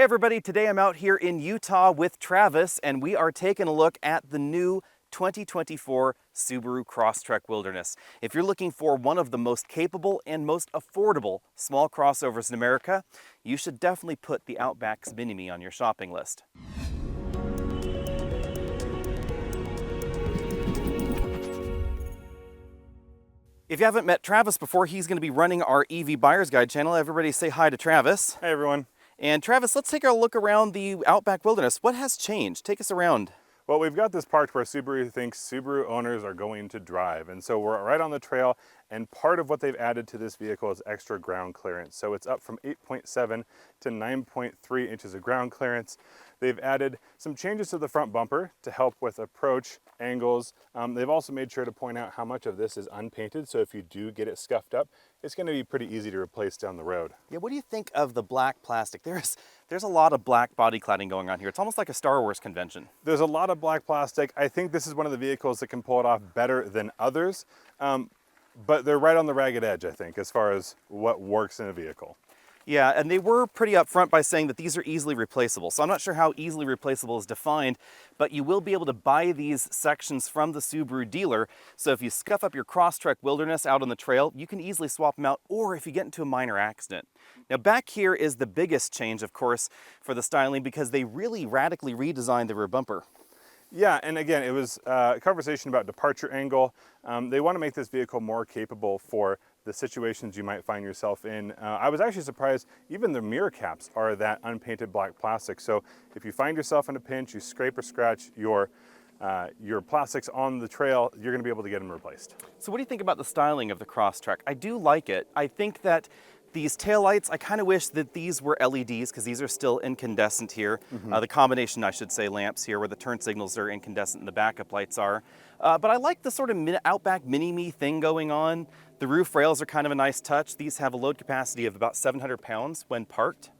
Hey everybody, today I'm out here in Utah with Travis and we are taking a look at the new 2024 Subaru Crosstrek Wilderness. If you're looking for one of the most capable and most affordable small crossovers in America, you should definitely put the Outback's Mini-Me on your shopping list. If you haven't met Travis before, he's going to be running our EV Buyer's Guide channel. Everybody say hi to Travis. Hey everyone. And Travis, let's take a look around the Outback Wilderness. What has changed? Take us around. Well, we've got this parked where Subaru thinks Subaru owners are going to drive. And so we're right on the trail, and part of what they've added to this vehicle is extra ground clearance. So it's up from 8.7 to 9.3 inches of ground clearance. They've added some changes to the front bumper to help with approach angles. They've also made sure to point out how much of this is unpainted, so if you do get it scuffed up, it's going to be pretty easy to replace down the road. Yeah, what do you think of the black plastic? There's a lot of black body cladding going on here. It's almost like a Star Wars convention. There's a lot of black plastic. I think this is one of the vehicles that can pull it off better than others, but they're right on the ragged edge, I think, as far as what works in a vehicle. Yeah, and they were pretty upfront by saying that these are easily replaceable. So I'm not sure how easily replaceable is defined, but you will be able to buy these sections from the Subaru dealer. So if you scuff up your Crosstrek Wilderness out on the trail, you can easily swap them out, or if you get into a minor accident. Now back here is the biggest change, of course, for the styling, because they really radically redesigned the rear bumper. Yeah, and again, it was a conversation about departure angle. They want to make this vehicle more capable for the situations you might find yourself in. I was actually surprised even the mirror caps are that unpainted black plastic. So if you find yourself in a pinch, you scrape or scratch your plastics on the trail, you're going to be able to get them replaced. So what do you think about the styling of the Crosstrek? I do like it. I think that these taillights, I kind of wish that these were LEDs because these are still incandescent here. The combination, I should say, lamps here where the turn signals are incandescent and the backup lights are. But I like the sort of Outback Mini-Me thing going on. The roof rails are kind of a nice touch. These have a load capacity of about 700 pounds when parked.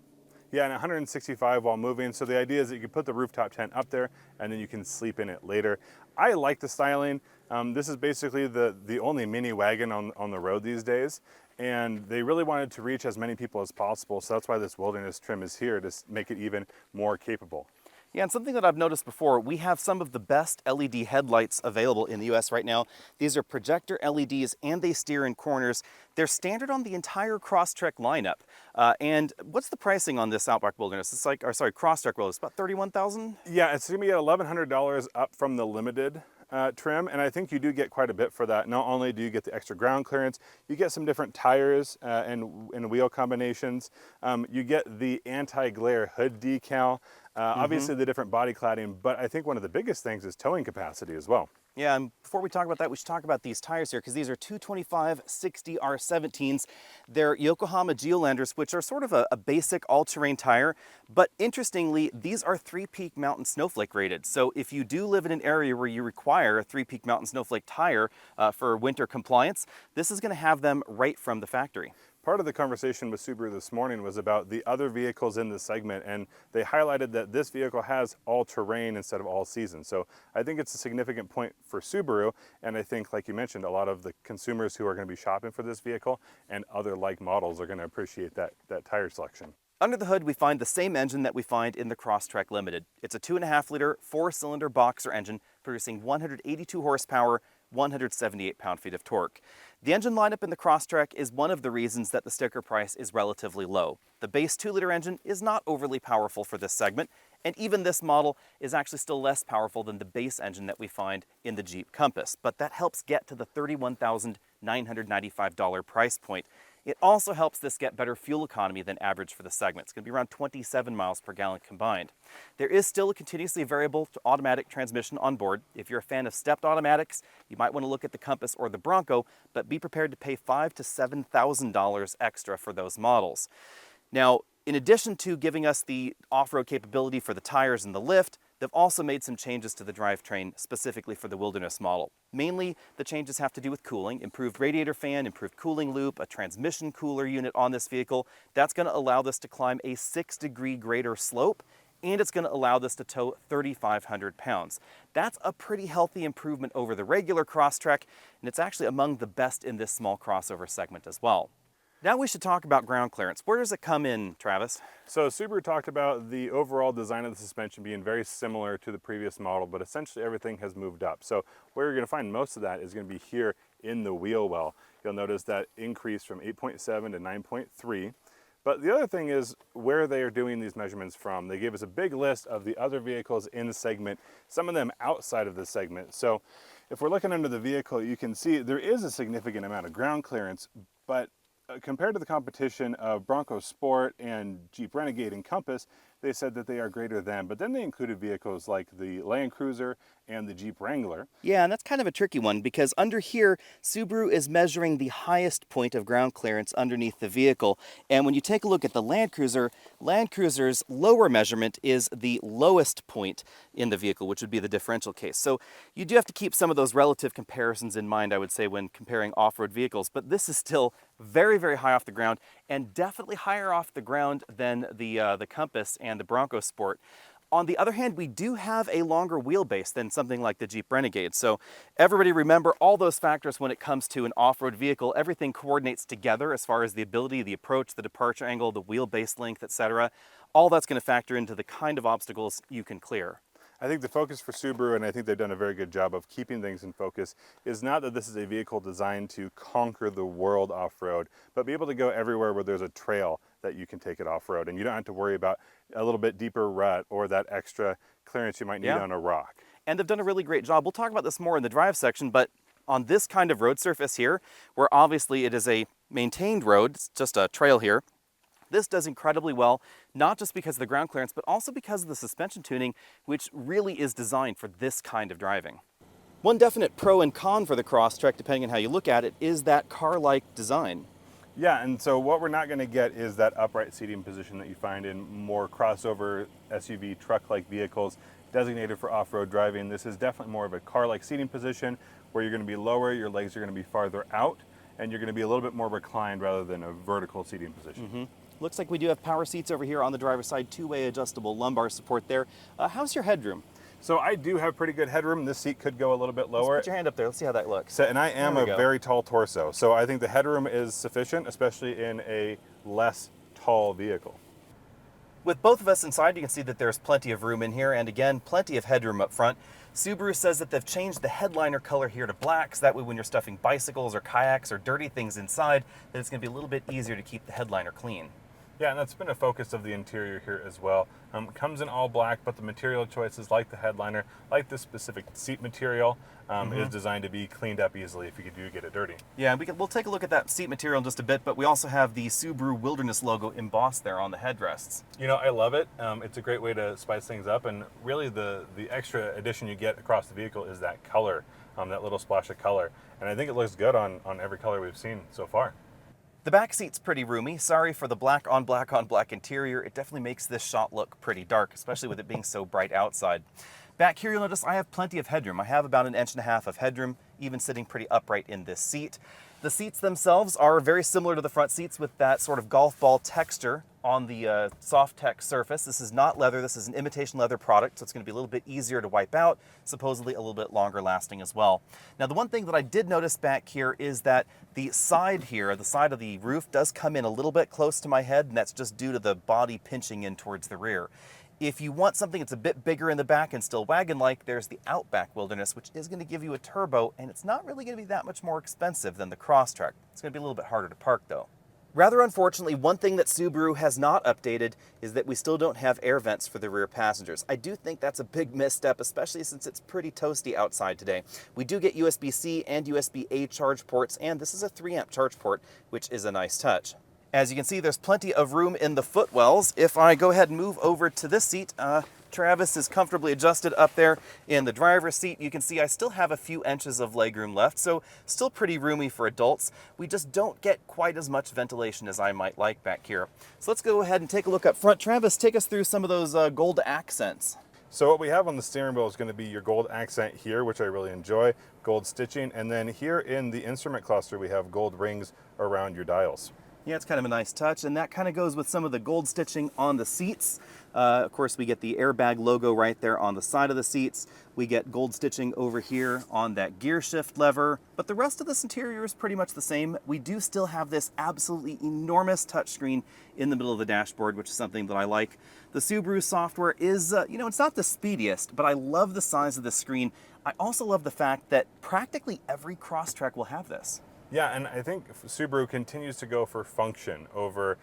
Yeah, and 165 while moving. So the idea is that you can put the rooftop tent up there and then you can sleep in it later. I like the styling. This is basically the only mini wagon on the road these days. And they really wanted to reach as many people as possible. So that's why this wilderness trim is here, to make it even more capable. Yeah, and something that I've noticed before, we have some of the best LED headlights available in the US right now. These are projector LEDs and they steer in corners. They're standard on the entire Crosstrek lineup. And what's the pricing on this Outback Wilderness? It's like, Crosstrek Wilderness, about $31,000? Yeah, it's gonna be at $1,100 up from the limited trim, and I think you do get quite a bit for that. Not only do you get the extra ground clearance, you get some different tires and wheel combinations. You get the anti-glare hood decal, obviously the different body cladding, but I think one of the biggest things is towing capacity as well. Yeah, and before we talk about that, we should talk about these tires here, because these are 225/60 R17s. They're Yokohama Geolanders, which are sort of a basic all-terrain tire, but interestingly, these are 3-peak mountain snowflake rated. So if you do live in an area where you require a 3-peak mountain snowflake tire for winter compliance, this is going to have them right from the factory. Part of the conversation with Subaru this morning was about the other vehicles in this segment, and they highlighted that this vehicle has all-terrain instead of all-season. So I think it's a significant point for Subaru, and I think, like you mentioned, a lot of the consumers who are going to be shopping for this vehicle and other like models are going to appreciate that tire selection. Under the hood, we find the same engine that we find in the Crosstrek Limited. It's a 2.5-liter, 4-cylinder boxer engine producing 182 horsepower, 178 pound-feet of torque. The engine lineup in the Crosstrek is one of the reasons that the sticker price is relatively low. The base 2-liter engine is not overly powerful for this segment, and even this model is actually still less powerful than the base engine that we find in the Jeep Compass, but that helps get to the $31,995 price point. It also helps this get better fuel economy than average for the segment. It's going to be around 27 miles per gallon combined. There is still a continuously variable automatic transmission on board. If you're a fan of stepped automatics, you might want to look at the Compass or the Bronco, but be prepared to pay $5,000 to $7,000 extra for those models. Now, in addition to giving us the off-road capability for the tires and the lift, they've also made some changes to the drivetrain specifically for the Wilderness model. Mainly, the changes have to do with cooling, improved radiator fan, improved cooling loop, a transmission cooler unit on this vehicle. That's going to allow this to climb a 6-degree greater slope, and it's going to allow this to tow 3,500 pounds. That's a pretty healthy improvement over the regular Crosstrek, and it's actually among the best in this small crossover segment as well. Now we should talk about ground clearance. Where does it come in, Travis? So Subaru talked about the overall design of the suspension being very similar to the previous model, but essentially everything has moved up. So where you're going to find most of that is going to be here in the wheel well. You'll notice that increase from 8.7 to 9.3. But the other thing is where they are doing these measurements from. They gave us a big list of the other vehicles in the segment, some of them outside of the segment. So if we're looking under the vehicle, you can see there is a significant amount of ground clearance, but compared to the competition of Bronco Sport and Jeep Renegade and Compass, they said that they are greater than, but then they included vehicles like the Land Cruiser and the Jeep Wrangler. Yeah, and that's kind of a tricky one because under here, Subaru is measuring the highest point of ground clearance underneath the vehicle. And when you take a look at the Land Cruiser's lower measurement is the lowest point in the vehicle, which would be the differential case. So you do have to keep some of those relative comparisons in mind, I would say, when comparing off-road vehicles. But this is still very, very high off the ground and definitely higher off the ground than the Compass and the Bronco Sport. On the other hand, we do have a longer wheelbase than something like the Jeep Renegade. So everybody remember all those factors when it comes to an off-road vehicle. Everything coordinates together as far as the ability, the approach, the departure angle, the wheelbase length, etc. All that's going to factor into the kind of obstacles you can clear. I think the focus for Subaru, and I think they've done a very good job of keeping things in focus, is not that this is a vehicle designed to conquer the world off-road, but be able to go everywhere where there's a trail that you can take it off-road, and you don't have to worry about a little bit deeper rut or that extra clearance you might need on a rock. And they've done a really great job. We'll talk about this more in the drive section, but on this kind of road surface here, where obviously it is a maintained road, it's just a trail here, this does incredibly well, not just because of the ground clearance, but also because of the suspension tuning, which really is designed for this kind of driving. One definite pro and con for the Crosstrek, depending on how you look at it, is that car-like design. Yeah, and so what we're not going to get is that upright seating position that you find in more crossover SUV truck-like vehicles designated for off-road driving. This is definitely more of a car-like seating position where you're going to be lower, your legs are going to be farther out, and you're going to be a little bit more reclined rather than a vertical seating position. Looks like we do have power seats over here on the driver's side, two-way adjustable lumbar support there. How's your headroom? So I do have pretty good headroom. This seat could go a little bit lower. Let's put your hand up there. Let's see how that looks. So, and I am a very tall torso, so I think the headroom is sufficient, especially in a less tall vehicle. With both of us inside, you can see that there's plenty of room in here, and again, plenty of headroom up front. Subaru says that they've changed the headliner color here to black, so that way when you're stuffing bicycles or kayaks or dirty things inside, that it's going to be a little bit easier to keep the headliner clean. Yeah, and that's been a focus of the interior here as well. Comes in all black, but the material choices, like the headliner, like this specific seat material, is designed to be cleaned up easily if you do get it dirty. Yeah, we'll take a look at that seat material in just a bit, but we also have the Subaru Wilderness logo embossed there on the headrests. You know, I love it. It's a great way to spice things up, and really the extra addition you get across the vehicle is that color, that little splash of color. And I think it looks good on every color we've seen so far. The back seat's pretty roomy. Sorry for the black on black on black interior. It definitely makes this shot look pretty dark, especially with it being so bright outside. Back here, you'll notice I have plenty of headroom. I have about 1.5 inches of headroom, even sitting pretty upright in this seat. The seats themselves are very similar to the front seats with that sort of golf ball texture on the soft tech surface. This is not leather, this is an imitation leather product, so it's going to be a little bit easier to wipe out, supposedly a little bit longer lasting as well. Now the one thing that I did notice back here is that the side here, the side of the roof, does come in a little bit close to my head, and that's just due to the body pinching in towards the rear. If you want something that's a bit bigger in the back and still wagon-like, there's the Outback Wilderness, which is going to give you a turbo, and it's not really going to be that much more expensive than the Crosstrek. It's going to be a little bit harder to park, though. Rather unfortunately, one thing that Subaru has not updated is that we still don't have air vents for the rear passengers. I do think that's a big misstep, especially since it's pretty toasty outside today. We do get USB-C and USB-A charge ports, and this is a 3-amp charge port, which is a nice touch. As you can see, there's plenty of room in the footwells. If I go ahead and move over to this seat, Travis is comfortably adjusted up there in the driver's seat. You can see I still have a few inches of legroom left, so still pretty roomy for adults. We just don't get quite as much ventilation as I might like back here. So let's go ahead and take a look up front. Travis, take us through some of those gold accents. So what we have on the steering wheel is going to be your gold accent here, which I really enjoy, gold stitching, and then here in the instrument cluster we have gold rings around your dials. Yeah, it's kind of a nice touch, and that kind of goes with some of the gold stitching on the seats. Of course, we get the airbag logo right there on the side of the seats. We get gold stitching over here on that gear shift lever, but the rest of this interior is pretty much the same. We do still have this absolutely enormous touchscreen in the middle of the dashboard, which is something that I like. The Subaru software is, it's not the speediest, but I love the size of the screen. I also love the fact that practically every Crosstrek will have this. Yeah, and I think Subaru continues to go for function over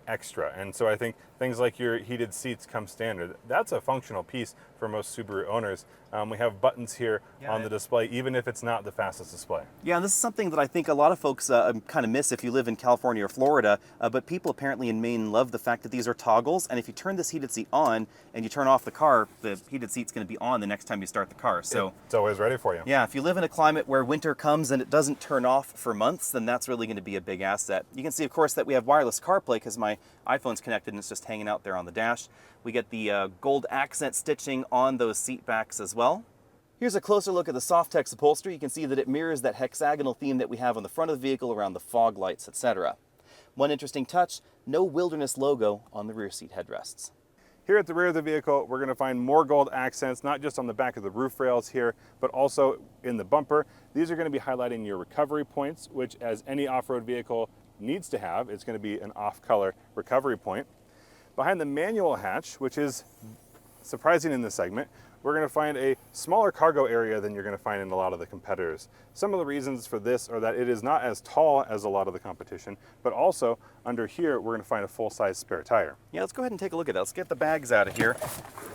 extra. And so I think things like your heated seats come standard. That's a functional piece for most Subaru owners. We have buttons here on the display, even if it's not the fastest display. Yeah, and this is something that I think a lot of folks kind of miss if you live in California or Florida, but people apparently in Maine love the fact that these are toggles, and if you turn this heated seat on and you turn off the car, the heated seat's going to be on the next time you start the car. So it's always ready for you. Yeah, if you live in a climate where winter comes and it doesn't turn off for months, then that's really going to be a big asset. You can see, of course, that we have wireless CarPlay because my iPhone's connected and it's just hanging out there on the dash. We get the gold accent stitching on those seat backs as well. Here's a closer look at the Softex upholstery. You can see that it mirrors that hexagonal theme that we have on the front of the vehicle around the fog lights, etc. One interesting touch, no Wilderness logo on the rear seat headrests. Here at the rear of the vehicle, we're going to find more gold accents, not just on the back of the roof rails here, but also in the bumper. These are going to be highlighting your recovery points, which as any off-road vehicle needs to have, it's going to be an off-color recovery point. Behind the manual hatch, which is surprising in this segment, we're going to find a smaller cargo area than you're going to find in a lot of the competitors. Some of the reasons for this are that it is not as tall as a lot of the competition, but also under here we're going to find a full-size spare tire. Yeah, let's go ahead and take a look at that. Let's get the bags out of here.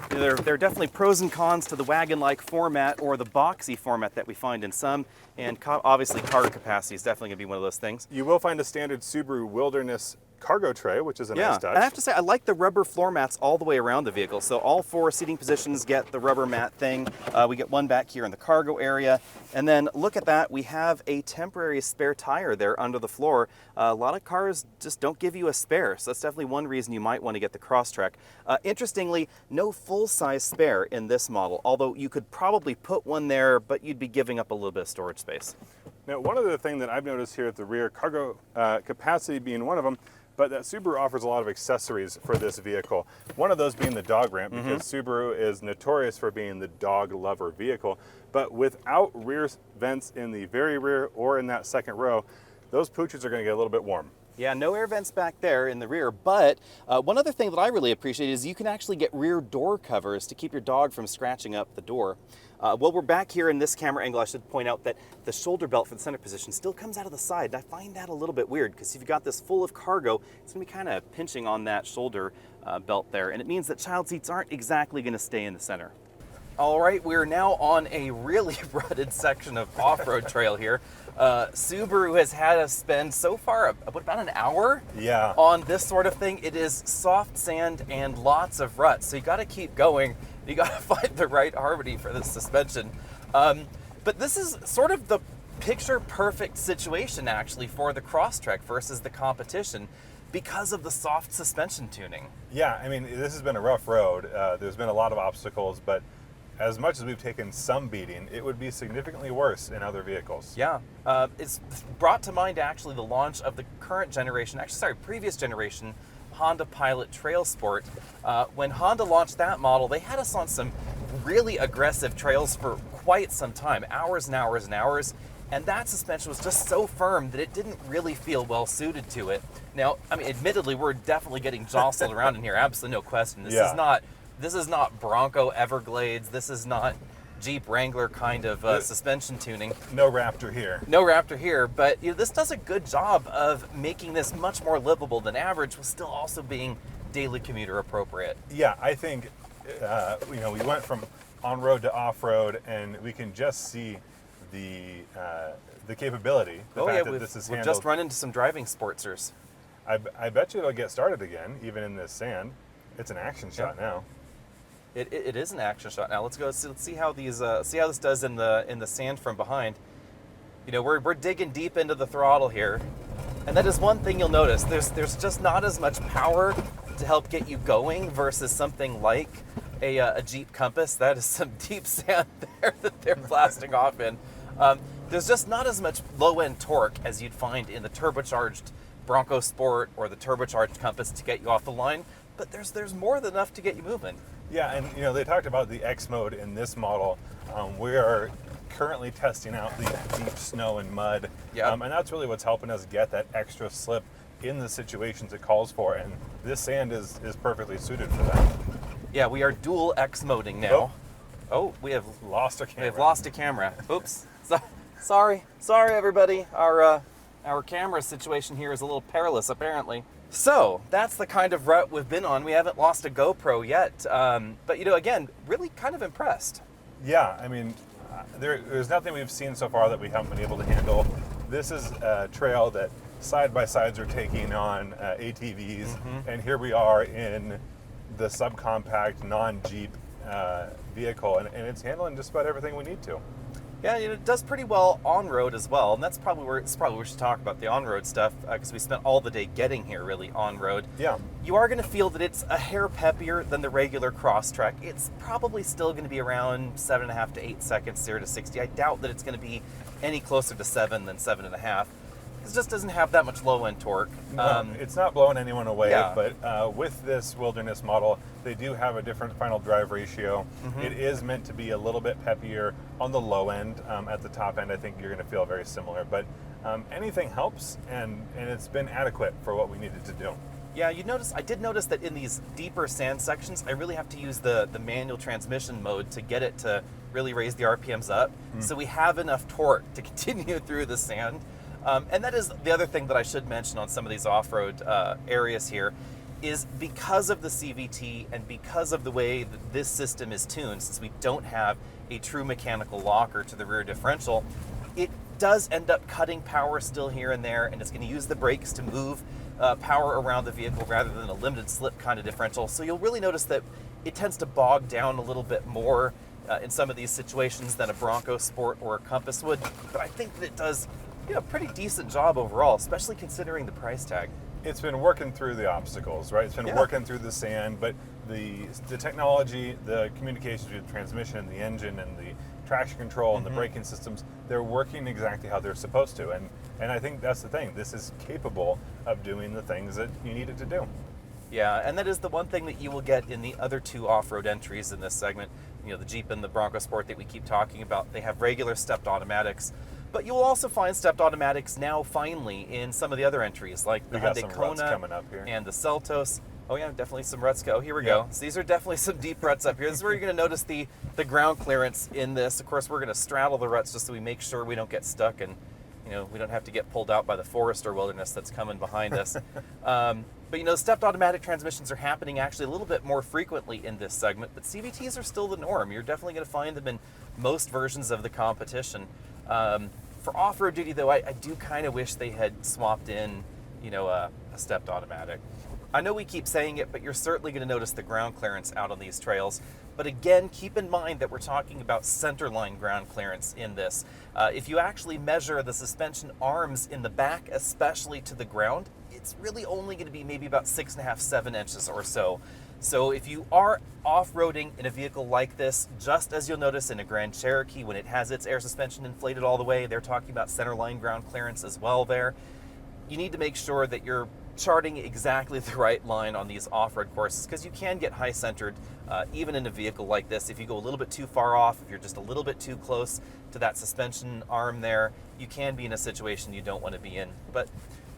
There are definitely pros and cons to the wagon-like format or the boxy format that we find in some, and obviously cargo capacity is definitely going to be one of those things. You will find a standard Subaru Wilderness cargo tray, which is a nice touch. And I have to say, I like the rubber floor mats all the way around the vehicle. So all 4 seating positions get the rubber mat thing. We get one back here in the cargo area. And then look at that, we have a temporary spare tire there under the floor. A lot of cars just don't give you a spare, so that's definitely one reason you might want to get the Crosstrek. Interestingly, no full-size spare in this model, although you could probably put one there, but you'd be giving up a little bit of storage space. Now, one other thing that I've noticed here at the rear, cargo capacity being one of them, but that Subaru offers a lot of accessories for this vehicle. One of those being the dog ramp, because Subaru is notorious for being the dog lover vehicle. But without rear vents in the very rear or in that second row, those pooches are going to get a little bit warm. Yeah, no air vents back there in the rear, but one other thing that I really appreciate is you can actually get rear door covers to keep your dog from scratching up the door. While we're back here in this camera angle, I should point out that the shoulder belt for the center position still comes out of the side, and I find that a little bit weird because if you've got this full of cargo, it's going to be kind of pinching on that shoulder belt there, and it means that child seats aren't exactly going to stay in the center. All right, we're now on a really rutted section of off-road trail here. Subaru has had us spend so far about an hour on this sort of thing. It is soft sand and lots of ruts, so you got to keep going. You got to find the right harmony for this suspension. But this is sort of the picture-perfect situation, actually, for the Crosstrek versus the competition because of the soft suspension tuning. Yeah, I mean, this has been a rough road. There's been a lot of obstacles, but as much as we've taken some beating, it would be significantly worse in other vehicles. Yeah, it's brought to mind actually the launch of the current generation, previous generation Honda Pilot Trail Sport. When Honda launched that model, they had us on some really aggressive trails for quite some time, hours and hours and hours, and that suspension was just so firm that it didn't really feel well suited to it. Now, I mean, admittedly, we're definitely getting jostled around in here, absolutely no question. This is not Bronco Everglades. This is not Jeep Wrangler kind of suspension tuning. No Raptor here. No Raptor here, but this does a good job of making this much more livable than average, while still also being daily commuter appropriate. Yeah, I think we went from on-road to off-road, and we can just see the capability. We've just run into some driving sportsers. I bet you it'll get started again, even in this sand. It's an action shot now. It is an action shot now. Let's see how this does in the sand from behind. We're digging deep into the throttle here, and that is one thing you'll notice. There's just not as much power to help get you going versus something like a Jeep Compass. That is some deep sand there that they're blasting off in. There's just not as much low-end torque as you'd find in the turbocharged Bronco Sport or the turbocharged Compass to get you off the line. but there's more than enough to get you moving. Yeah, and they talked about the X mode in this model. We are currently testing out the deep snow and mud, Yep. and that's really what's helping us get that extra slip in the situations it calls for. And this sand is perfectly suited for that. Yeah, we are dual X moding now. Oh, we have Lost our camera. We have lost a camera. Oops. Sorry everybody. Our camera situation here is a little perilous apparently. So that's the kind of rut we've been on. We haven't lost a GoPro yet, but again, really kind of impressed. Yeah, I mean, there's nothing we've seen so far that we haven't been able to handle. This is a trail that side-by-sides are taking on ATVs, and here we are in the subcompact, non-Jeep vehicle, and it's handling just about everything we need to. Yeah, it does pretty well on-road as well, and that's probably where we should talk about the on-road stuff, because we spent all the day getting here really on-road. Yeah. You are going to feel that it's a hair peppier than the regular Crosstrek. It's probably still going to be around 7.5 to 8 seconds, 0 to 60. I doubt that it's going to be any closer to 7 than 7.5. It just doesn't have that much low-end torque. No, it's not blowing anyone away, Yeah. but with this Wilderness model, they do have a different final drive ratio. It is meant to be a little bit peppier on the low end. At the top end, I think you're going to feel very similar, but anything helps, and it's been adequate for what we needed to do. Yeah, I did notice that in these deeper sand sections, I really have to use the manual transmission mode to get it to really raise the RPMs up. So we have enough torque to continue through the sand. And that is the other thing that I should mention on some of these off-road areas here, is because of the CVT and because of the way that this system is tuned, since we don't have a true mechanical locker to the rear differential, it does end up cutting power still here and there, and it's going to use the brakes to move power around the vehicle rather than a limited slip kind of differential. So you'll really notice that it tends to bog down a little bit more in some of these situations than a Bronco Sport or a Compass would, but I think that it does a pretty decent job overall, especially considering the price tag. It's been working through the obstacles, right? It's been working through the sand, but the technology, the communications between the transmission, the engine, and the traction control and the braking systems, they're working exactly how they're supposed to. And I think that's the thing. This is capable of doing the things that you need it to do. Yeah, and that is the one thing that you will get in the other two off-road entries in this segment. The Jeep and the Bronco Sport that we keep talking about, they have regular stepped automatics. But you will also find stepped automatics now finally in some of the other entries, like the Hyundai Kona coming up here. and the Seltos. Oh yeah, definitely some ruts. Here we go. So these are definitely some deep ruts up here. This is where you're going to notice the ground clearance in this. Of course, we're going to straddle the ruts just so we make sure we don't get stuck and we don't have to get pulled out by the forest or wilderness that's coming behind us. But stepped automatic transmissions are happening actually a little bit more frequently in this segment, but CVTs are still the norm. You're definitely going to find them in most versions of the competition. For off-road duty, though, I do kind of wish they had swapped in, a stepped automatic. I know we keep saying it, but you're certainly going to notice the ground clearance out on these trails. But again, keep in mind that we're talking about centerline ground clearance in this. If you actually measure the suspension arms in the back, especially to the ground, it's really only going to be maybe about 6.5, 7 inches or so. So if you are off-roading in a vehicle like this, just as you'll notice in a Grand Cherokee when it has its air suspension inflated all the way, they're talking about centerline ground clearance as well there. You need to make sure that you're charting exactly the right line on these off-road courses, because you can get high-centered even in a vehicle like this. If you go a little bit too far off, if you're just a little bit too close to that suspension arm there, you can be in a situation you don't want to be in. But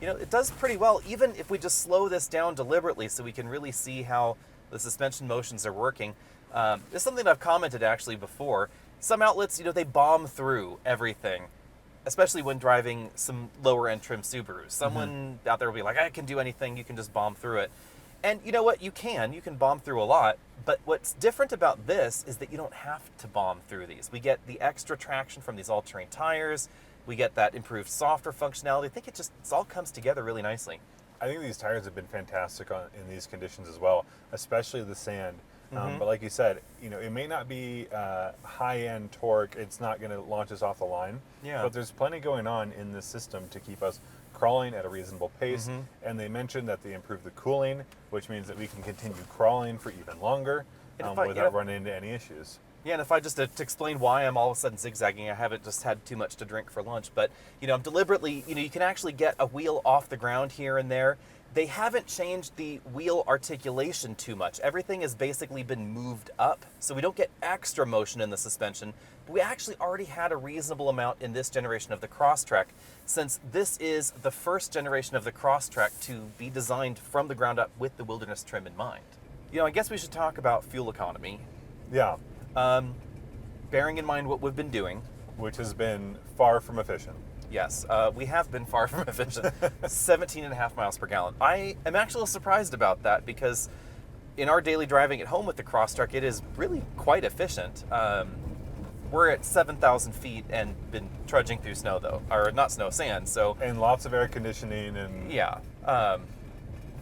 it does pretty well, even if we just slow this down deliberately so we can really see how the suspension motions are working. It's something that I've commented actually before. Some outlets, they bomb through everything, especially when driving some lower end trim Subarus. Someone out there will be like, I can do anything, you can just bomb through it. And you know what, you can bomb through a lot, but what's different about this is that you don't have to bomb through these. We get the extra traction from these all-terrain tires, we get that improved software functionality. I think it all comes together really nicely. I think these tires have been fantastic in these conditions as well, especially the sand. But like you said, it may not be high-end torque. It's not going to launch us off the line. Yeah. But there's plenty going on in this system to keep us crawling at a reasonable pace. And they mentioned that they improved the cooling, which means that we can continue crawling for even longer without running into any issues. Yeah, and if I just to explain why I'm all of a sudden zigzagging, I haven't just had too much to drink for lunch, but I'm deliberately, you can actually get a wheel off the ground here and there. They haven't changed the wheel articulation too much. Everything has basically been moved up, so we don't get extra motion in the suspension, but we actually already had a reasonable amount in this generation of the Crosstrek, since this is the first generation of the Crosstrek to be designed from the ground up with the Wilderness trim in mind. You know, I guess we should talk about fuel economy. Yeah. Bearing in mind what we've been doing. Which has been far from efficient. Yes, we have been far from efficient. 17.5 miles per gallon. I am actually surprised about that because in our daily driving at home with the Crosstrek, it is really quite efficient. We're at 7,000 feet and been trudging through snow though, or not snow, sand. So and lots of air conditioning and yeah.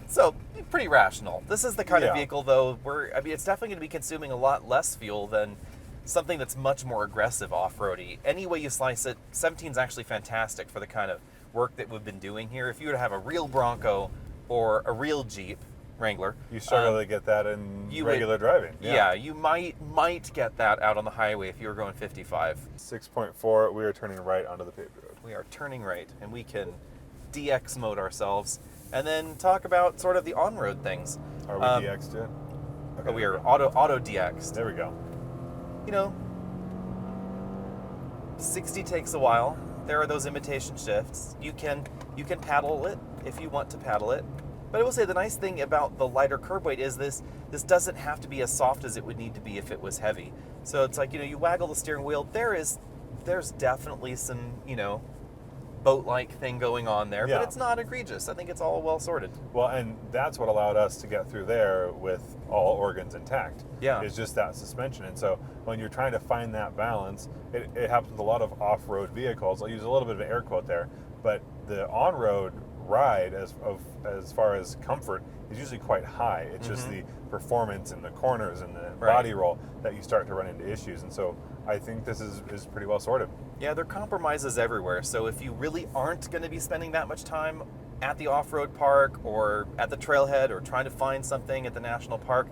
So pretty rational. This is the kind of vehicle though where it's definitely going to be consuming a lot less fuel than something that's much more aggressive off-roady. Any way you slice it, 17 is actually fantastic for the kind of work that we've been doing here. If you were to have a real Bronco or a real Jeep Wrangler, you struggle to get that in regular driving. Yeah, you might get that out on the highway if you were going 55. 6.4, we are turning right onto the paved road. We are turning right, and we can DX mode ourselves, and then talk about sort of the on-road things. Are we DX'd yet? Okay, we are auto DX'd. There we go. You know, 60 takes a while. There are those imitation shifts. You can paddle it if you want to paddle it. But I will say the nice thing about the lighter curb weight is this doesn't have to be as soft as it would need to be if it was heavy. So it's like, you waggle the steering wheel. There's definitely some, boat-like thing going on there, but it's not egregious. I think it's all well sorted. Well, and that's what allowed us to get through there with all organs intact. Yeah. Is just that suspension. And so when you're trying to find that balance, it happens with a lot of off-road vehicles. I'll use a little bit of an air quote there, but the on-road ride as far as comfort is usually quite high. It's just the performance in the corners and the body roll that you start to run into issues. And so I think this is pretty well sorted. Yeah, there are compromises everywhere. So if you really aren't going to be spending that much time at the off-road park or at the trailhead or trying to find something at the national park,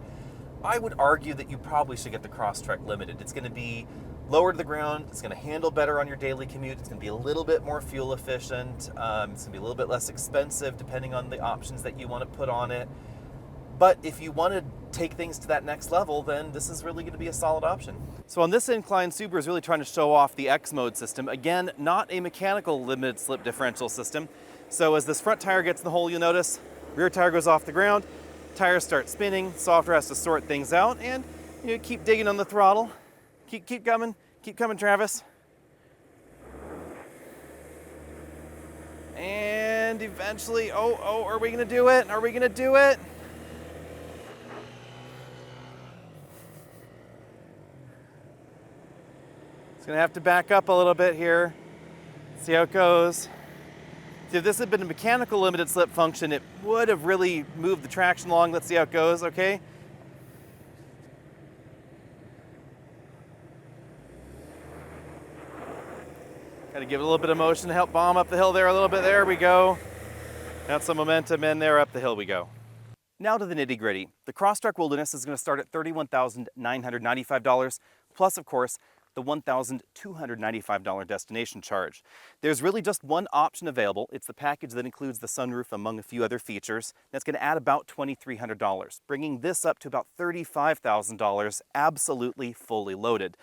I would argue that you probably should get the Crosstrek Limited. It's going to be lower to the ground. It's going to handle better on your daily commute. It's going to be a little bit more fuel efficient. It's going to be a little bit less expensive depending on the options that you want to put on it. But if you want to take things to that next level, then this is really going to be a solid option. So on this incline, Subaru is really trying to show off the X mode system. Again, not a mechanical limited slip differential system. So as this front tire gets in the hole, you'll notice rear tire goes off the ground, tires start spinning, software has to sort things out, and you keep digging on the throttle. Keep coming, Travis. And eventually, are we gonna do it? Are we gonna do it? It's gonna have to back up a little bit here. See how it goes. See, if this had been a mechanical limited slip function, it would have really moved the traction along. Let's see how it goes, okay? Got to give it a little bit of motion to help bomb up the hill there a little bit. There we go. Got some momentum in there, up the hill we go. Now to the nitty gritty. The Crosstrek Wilderness is going to start at $31,995, plus of course, the $1,295 destination charge. There's really just one option available. It's the package that includes the sunroof among a few other features. That's going to add about $2,300, bringing this up to about $35,000, absolutely fully loaded.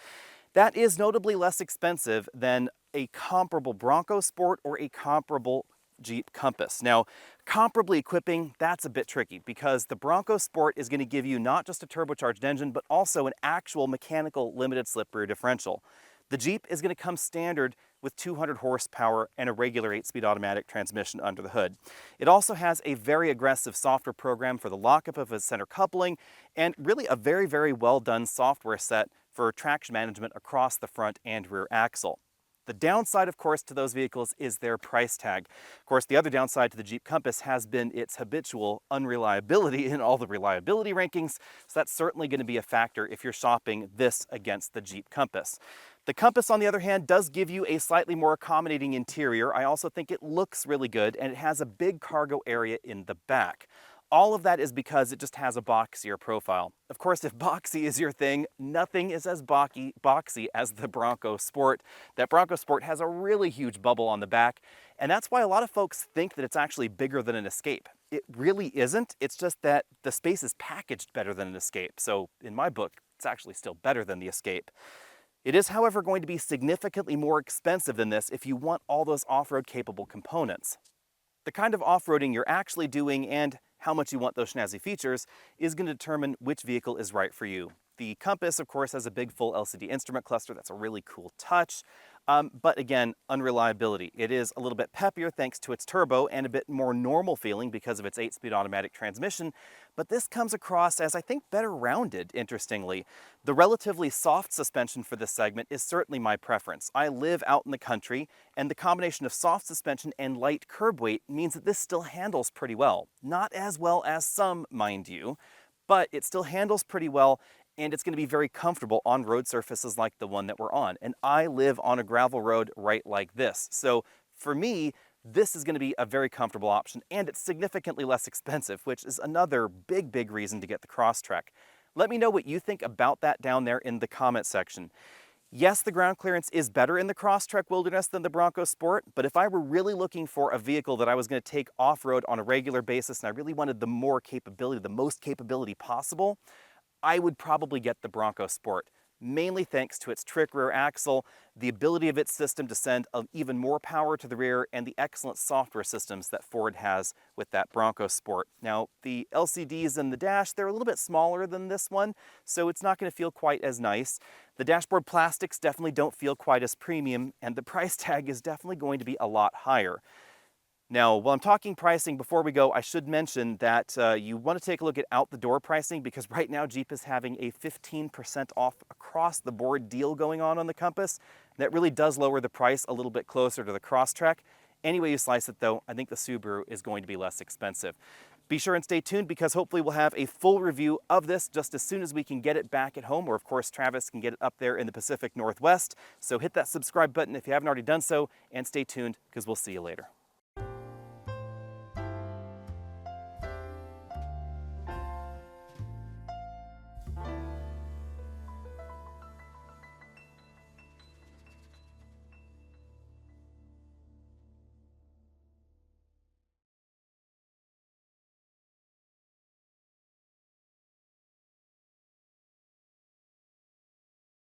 That is notably less expensive than a comparable Bronco Sport or a comparable Jeep Compass. Now, comparably equipping, that's a bit tricky because the Bronco Sport is going to give you not just a turbocharged engine, but also an actual mechanical limited slip rear differential. The Jeep is going to come standard with 200 horsepower and a regular 8-speed automatic transmission under the hood. It also has a very aggressive software program for the lockup of a center coupling and really a very, very well done software set for traction management across the front and rear axle. The downside, of course, to those vehicles is their price tag. Of course, the other downside to the Jeep Compass has been its habitual unreliability in all the reliability rankings, so that's certainly going to be a factor if you're shopping this against the Jeep Compass. The Compass, on the other hand, does give you a slightly more accommodating interior. I also think it looks really good, and it has a big cargo area in the back. All of that is because it just has a boxier profile. Of course, if boxy is your thing, nothing is as boxy as the Bronco Sport. That Bronco Sport has a really huge bubble on the back, and that's why a lot of folks think that it's actually bigger than an Escape. It really isn't. It's just that the Space is packaged better than an Escape. So in my book, it's actually still better than the Escape. It is, however, going to be significantly more expensive than this if you want all those off-road capable components. The kind of off-roading you're actually doing and how much you want those snazzy features is going to determine which vehicle is right for you. The Compass, of course, has a big full LCD instrument cluster. That's a really cool touch. But again, unreliability. It is a little bit peppier thanks to its turbo and a bit more normal feeling because of its 8-speed automatic transmission, but this comes across as, I think, better rounded, interestingly. The relatively soft suspension for this segment is certainly my preference. I live out in the country, and the combination of soft suspension and light curb weight means that this still handles pretty well. Not as well as some, mind you, but it still handles pretty well, and it's going to be very comfortable on road surfaces like the one that we're on. And I live on a gravel road right like this. So for me, this is going to be a very comfortable option, and it's significantly less expensive, which is another big reason to get the Crosstrek. Let me know what you think about that down there in the comment section. Yes, the ground clearance is better in the Crosstrek Wilderness than the Bronco Sport, but if I were really looking for a vehicle that I was going to take off-road on a regular basis and I really wanted the most capability possible, I would probably get the Bronco Sport, mainly thanks to its trick rear axle, the ability of its system to send even more power to the rear, and the excellent software systems that Ford has with that Bronco Sport. Now, the LCDs in the dash, they're a little bit smaller than this one, so it's not going to feel quite as nice. The dashboard plastics definitely don't feel quite as premium, and the price tag is definitely going to be a lot higher. Now, while I'm talking pricing, before we go, I should mention that you want to take a look at out-the-door pricing, because right now Jeep is having a 15% off across-the-board deal going on the Compass. That really does lower the price a little bit closer to the Crosstrek. Any way you slice it, though, I think the Subaru is going to be less expensive. Be sure and stay tuned, because hopefully we'll have a full review of this just as soon as we can get it back at home, or of course Travis can get it up there in the Pacific Northwest. So hit that subscribe button if you haven't already done so, and stay tuned, because we'll see you later.